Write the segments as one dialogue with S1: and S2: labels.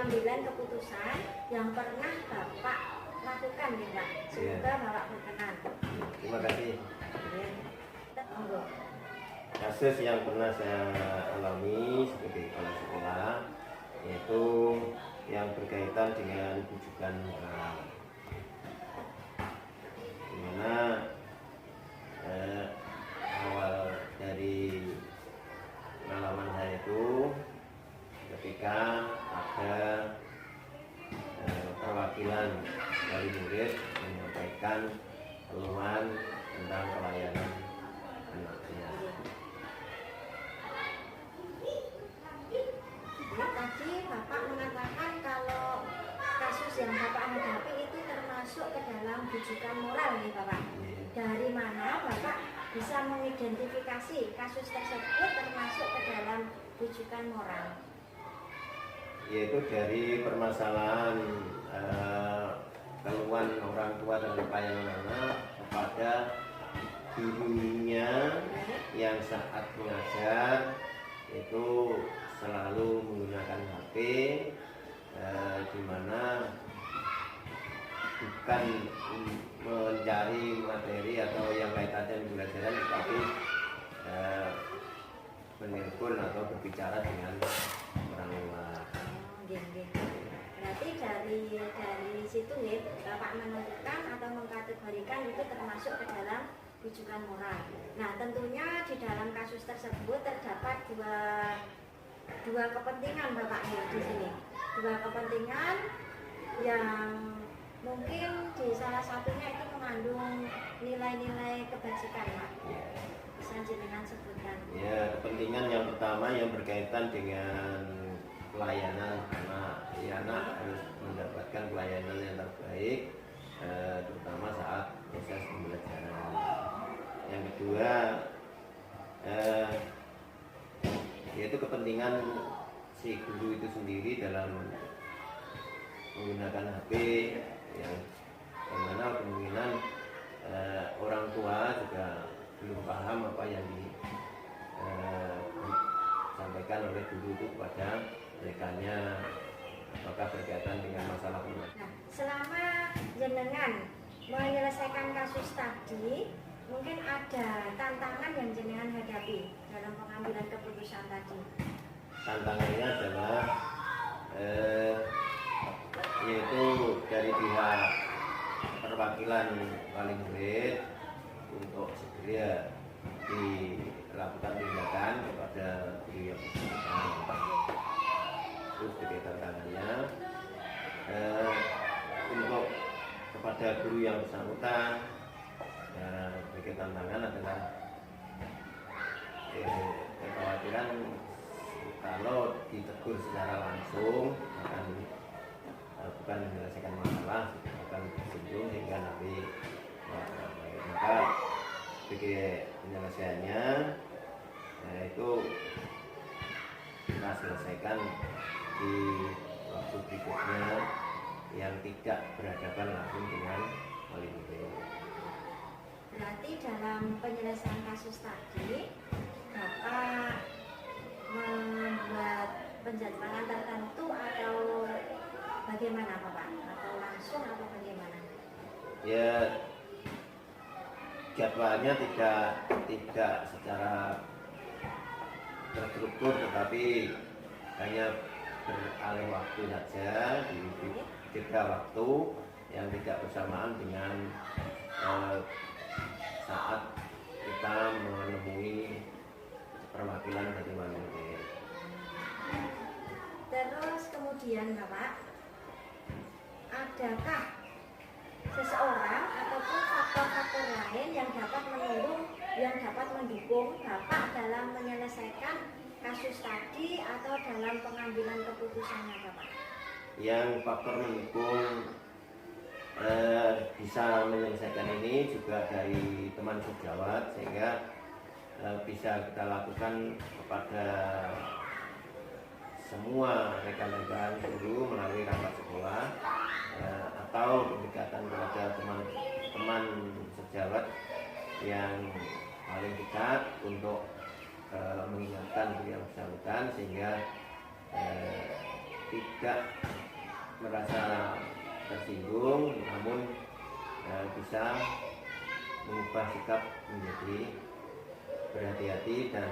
S1: pengambilan keputusan yang pernah Bapak lakukan ya Pak. Semoga Bapak berkenan.
S2: Terima kasih.
S1: Monggo.
S2: Kasus yang pernah saya alami sebagai kepala sekolah yaitu yang berkaitan dengan rujukan moral, dimana awal dari pengalaman saya itu ketika ada perwakilan dari murid menyampaikan keluhan tentang pelayanan anaknya.
S1: Tadi Bapak mengatakan kalau kasus yang Bapak hadapi itu termasuk ke dalam rujukan moral nih Bapak. Dari mana Bapak bisa mengidentifikasi kasus tersebut termasuk ke dalam rujukan moral?
S2: Yaitu dari permasalahan keluhan orang tua dan pelayanan anak kepada gurunya yang saat mengajar itu selalu menggunakan HP, di mana bukan mencari materi atau yang kaitannya dengan pelajaran, tetapi menelpon atau berbicara dengan orang luar.
S1: Berarti dari situ nih Bapak menentukan atau mengkategorikan itu termasuk ke dalam rujukan moral. Nah tentunya di dalam kasus tersebut terdapat dua kepentingan Bapak di sini. Dua kepentingan yang mungkin di salah satunya itu mengandung nilai-nilai kebajikan Pak. Bisa jenengan sebutkan.
S2: Ya, kepentingan yang pertama yang berkaitan dengan pelayanan anak. Ya, anak harus mendapatkan pelayanan yang terbaik, terutama saat proses pembelajaran. Yang kedua, yaitu kepentingan si guru itu sendiri dalam menggunakan HP, yang mana kemungkinan orang tua juga belum paham apa yang disampaikan oleh guru itu kepada mereka-nya, apakah berkaitan dengan masalah pembelajaran.
S1: Nah, selama jenengan menyelesaikan kasus tadi, mungkin ada tantangan yang jenengan hadapi dalam pengambilan keputusan tadi.
S2: Tantangannya adalah yaitu dari pihak perwakilan wali murid untuk segera dilakukan tindakan kepada guru yang bersangkutan. Terus sebagai tantangannya untuk kepada guru yang bersangkutan, sebagai tantangan adalah kekhawatiran kalau ditegur secara langsung akan bukan menyelesaikan masalah, akan tersinggung sehingga nanti maka sebagai penyelesaiannya itu kita selesaikan di waktu berikutnya yang tidak berhadapan langsung dengan wali murid.
S1: Berarti dalam penyelesaian kasus tadi Bapak membuat penjadwalan tertentu atau bagaimana Bapak? Atau langsung atau bagaimana?
S2: Ya, jadwalnya tidak secara terstruktur, tetapi hanya beralih waktu saja, di jeda waktu yang tidak bersamaan dengan saat kita menemui perwakilan dari wali murid.
S1: Terus kemudian Bapak, adakah seseorang ataupun faktor-faktor lain yang dapat mendukung Bapak dalam menyelesaikan kasus tadi atau dalam pengambilan keputusannya Bapak?
S2: Yang faktor mendukung bisa menyelesaikan ini juga dari teman sejawat, sehingga bisa kita lakukan kepada semua rekan-rekan guru melalui rapat sekolah, atau pendekatan kepada teman-teman sejawat yang paling dekat untuk mengingatkan guru yang bersangkutan sehingga tidak merasa tersinggung, namun bisa mengubah sikap menjadi berhati-hati dan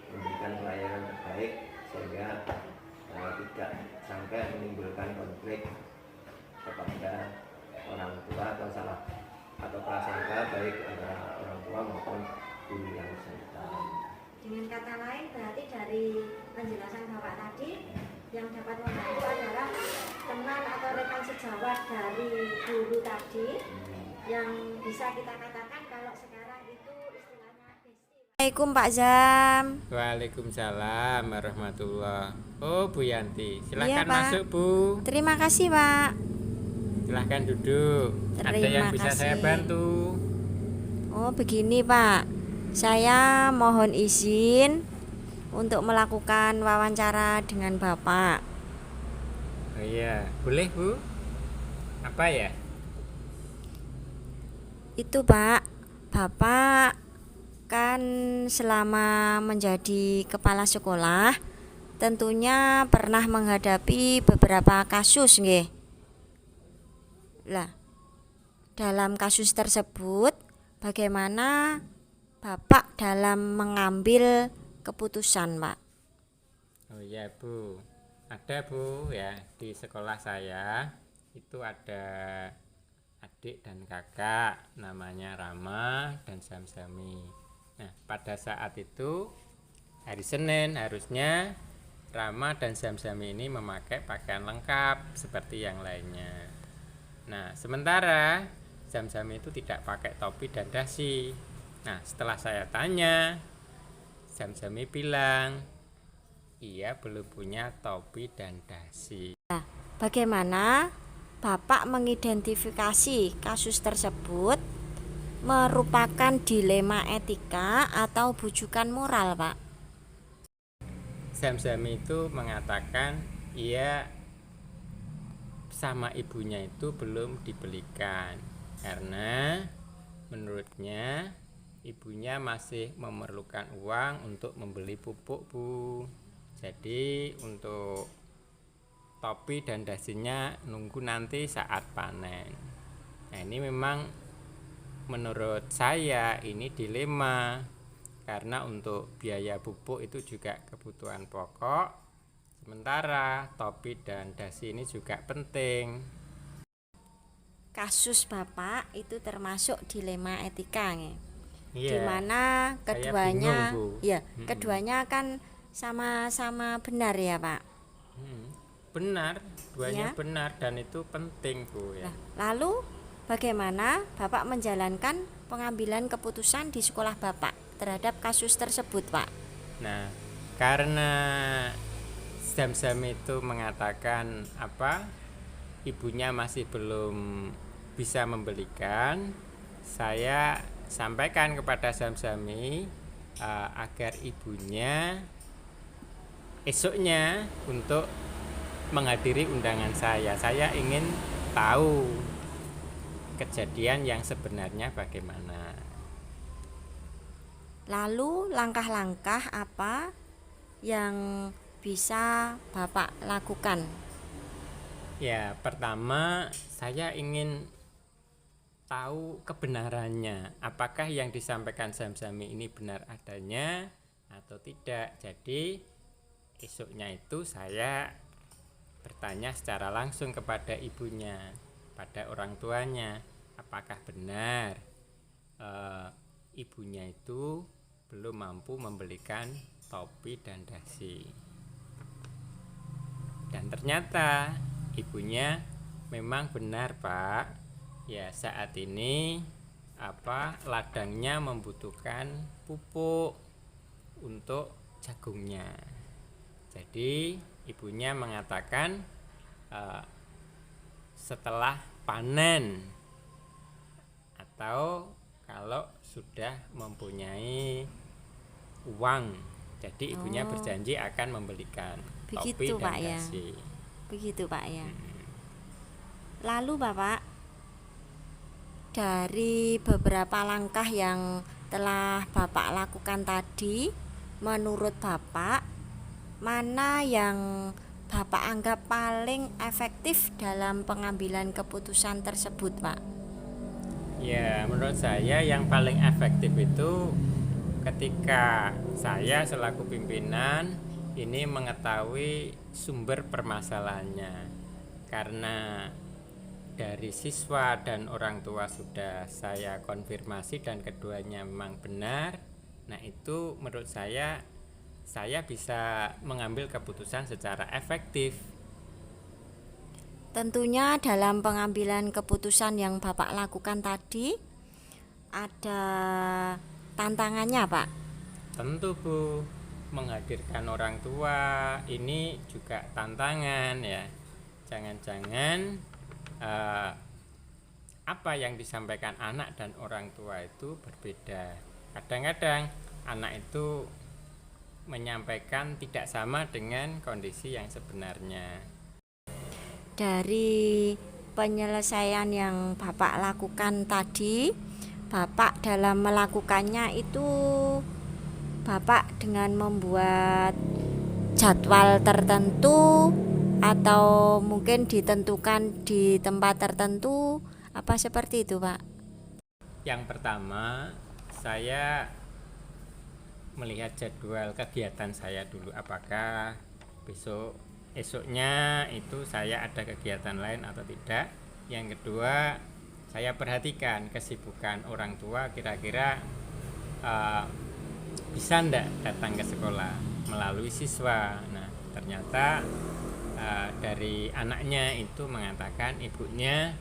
S2: memberikan pelayanan terbaik sehingga tidak sampai menimbulkan konflik kepada orang tua atau prasangka baik antara orang tua maupun guru yang bersangkutan.
S1: Dengan kata lain, berarti dari penjelasan Bapak tadi, yang dapat membantu adalah teman atau rekan sejawat dari guru tadi, yang bisa kita katakan kalau sekarang itu istilahnya besti. Assalamualaikum Pak Zam.
S3: Waalaikumsalam warahmatullah. Oh Bu Yanti, silahkan
S1: Iya, Pak.
S3: masuk Bu.
S1: Terima kasih Pak.
S3: Silahkan duduk. Ada
S1: Terima
S3: yang bisa saya
S1: kasih.
S3: bantu?
S1: Oh begini Pak, saya mohon izin untuk melakukan wawancara dengan Bapak.
S3: Oh iya, boleh Bu. Apa ya?
S1: Itu Pak, Bapak kan selama menjadi kepala sekolah tentunya pernah menghadapi beberapa kasus nggih. Lah, dalam kasus tersebut bagaimana Bapak dalam mengambil keputusan, Pak?
S3: Oh iya Bu. Ada Bu ya, di sekolah saya itu ada adik dan kakak namanya Rama dan Samsami. Nah, pada saat itu hari Senin harusnya Rama dan Samsami ini memakai pakaian lengkap seperti yang lainnya. Nah, sementara Samsami itu tidak pakai topi dan dasi. Nah, setelah saya tanya, Samsami bilang, ia belum punya topi dan dasi.
S1: Bagaimana Bapak mengidentifikasi kasus tersebut merupakan dilema etika atau bujukan moral, Pak?
S3: Samsami itu mengatakan ia sama ibunya itu belum dibelikan karena menurutnya ibunya masih memerlukan uang untuk membeli pupuk Bu. Jadi untuk topi dan dasinya nunggu nanti saat panen. Nah ini memang menurut saya ini dilema karena untuk biaya pupuk itu juga kebutuhan pokok. Sementara topi dan dasi ini juga penting.
S1: Kasus Bapak itu termasuk dilema etika nggih.
S3: Iya.
S1: Di mana
S3: Saya
S1: keduanya
S3: bingung, Bu.
S1: ya, keduanya kan sama-sama benar ya, Pak.
S3: Benar, duanya
S1: Ya.
S3: benar dan itu penting Bu ya.
S1: Nah, lalu bagaimana Bapak menjalankan pengambilan keputusan di sekolah Bapak terhadap kasus tersebut, Pak?
S3: Nah, karena Samsam itu mengatakan ibunya masih belum bisa membelikan, saya sampaikan kepada Samsami agar ibunya esoknya untuk menghadiri undangan saya. Saya ingin tahu kejadian yang sebenarnya bagaimana.
S1: Lalu langkah-langkah apa yang bisa Bapak lakukan?
S3: Ya, pertama saya ingin tahu kebenarannya. Apakah yang disampaikan Samsami ini benar adanya atau tidak. Jadi esoknya itu saya bertanya secara langsung kepada ibunya, pada orang tuanya, apakah benar ibunya itu belum mampu membelikan topi dan dasi. Dan ternyata ibunya memang benar Pak. Ya saat ini ladangnya membutuhkan pupuk untuk jagungnya. Jadi ibunya mengatakan setelah panen atau kalau sudah mempunyai uang. Jadi ibunya berjanji akan membelikan
S1: Begitu,
S3: topi dan
S1: Pak, ya.
S3: dasi.
S1: Begitu Pak ya. Lalu Bapak, dari beberapa langkah yang telah Bapak lakukan tadi, menurut Bapak mana yang Bapak anggap paling efektif dalam pengambilan keputusan tersebut, Pak?
S3: Ya, menurut saya yang paling efektif itu ketika saya selaku pimpinan ini mengetahui sumber permasalahannya. Karena dari siswa dan orang tua sudah saya konfirmasi dan keduanya memang benar. Nah, itu menurut saya bisa mengambil keputusan secara efektif.
S1: Tentunya dalam pengambilan keputusan yang Bapak lakukan tadi ada tantangannya, Pak.
S3: Tentu Bu, menghadirkan orang tua ini juga tantangan ya. Jangan-jangan apa yang disampaikan anak dan orang tua itu berbeda. Kadang-kadang anak itu menyampaikan tidak sama dengan kondisi yang sebenarnya.
S1: Dari penyelesaian yang Bapak lakukan tadi, Bapak dalam melakukannya itu Bapak dengan membuat jadwal tertentu atau mungkin ditentukan di tempat tertentu, apa seperti itu, Pak?
S3: Yang pertama, saya melihat jadwal kegiatan saya dulu, apakah esoknya itu saya ada kegiatan lain atau tidak. Yang kedua, saya perhatikan kesibukan orang tua, kira-kira bisa ndak datang ke sekolah melalui siswa. Nah, ternyata dari anaknya itu mengatakan ibunya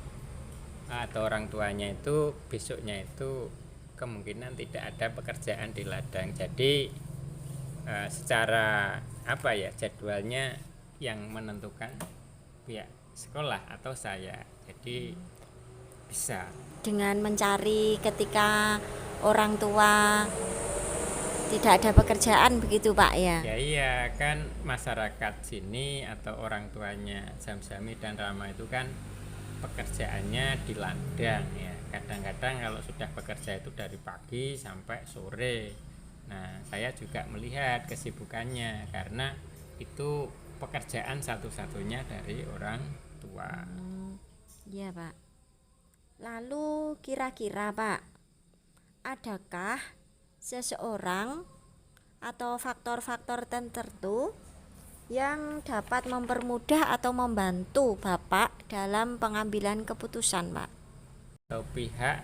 S3: atau orang tuanya itu besoknya itu kemungkinan tidak ada pekerjaan di ladang. Jadi secara jadwalnya yang menentukan pihak sekolah atau saya. Jadi bisa
S1: dengan mencari ketika orang tua tidak ada pekerjaan begitu, Pak, ya?
S3: Ya iya, kan masyarakat sini atau orang tuanya Zamzami dan Rama itu kan pekerjaannya di ladang ya. Kadang-kadang kalau sudah bekerja itu dari pagi sampai sore. Nah, saya juga melihat kesibukannya karena itu pekerjaan satu-satunya dari orang tua.
S1: Iya, Pak. Lalu kira-kira, Pak, adakah seseorang atau faktor-faktor tertentu yang dapat mempermudah atau membantu Bapak dalam pengambilan keputusan, Pak?
S3: Atau pihak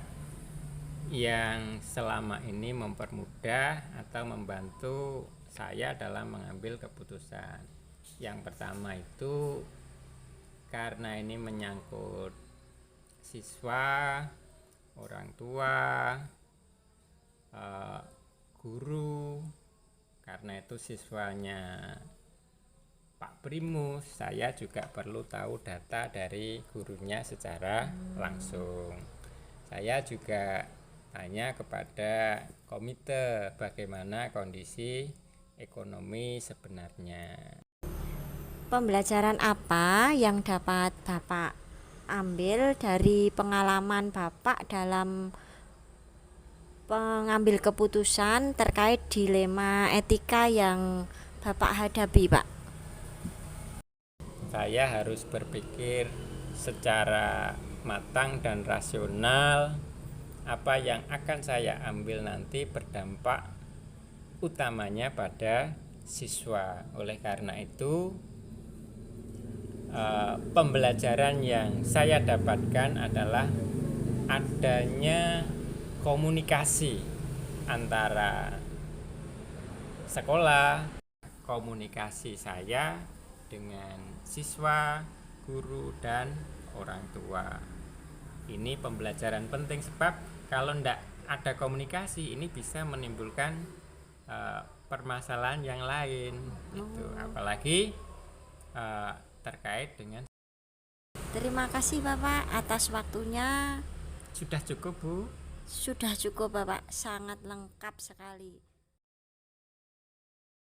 S3: yang selama ini mempermudah atau membantu saya dalam mengambil keputusan. Yang pertama itu karena ini menyangkut siswa, orang tua, guru. Karena itu siswanya Pak Primus, saya juga perlu tahu data dari gurunya secara langsung. Saya juga tanya kepada komite bagaimana kondisi ekonomi sebenarnya.
S1: Pembelajaran apa yang dapat Bapak ambil dari pengalaman Bapak dalam pengambil keputusan terkait dilema etika yang Bapak hadapi, Pak?
S3: Saya harus berpikir secara matang dan rasional. Apa yang akan saya ambil nanti berdampak utamanya pada siswa. Oleh karena itu, pembelajaran yang saya dapatkan adalah adanya komunikasi antara sekolah, komunikasi saya dengan siswa, guru, dan orang tua. Ini pembelajaran penting sebab kalau tidak ada komunikasi ini bisa menimbulkan permasalahan yang lain. Itu apalagi terkait dengan.
S1: Terima kasih Bapak atas waktunya.
S3: Sudah cukup Bu?
S1: Sudah cukup Bapak, sangat lengkap sekali.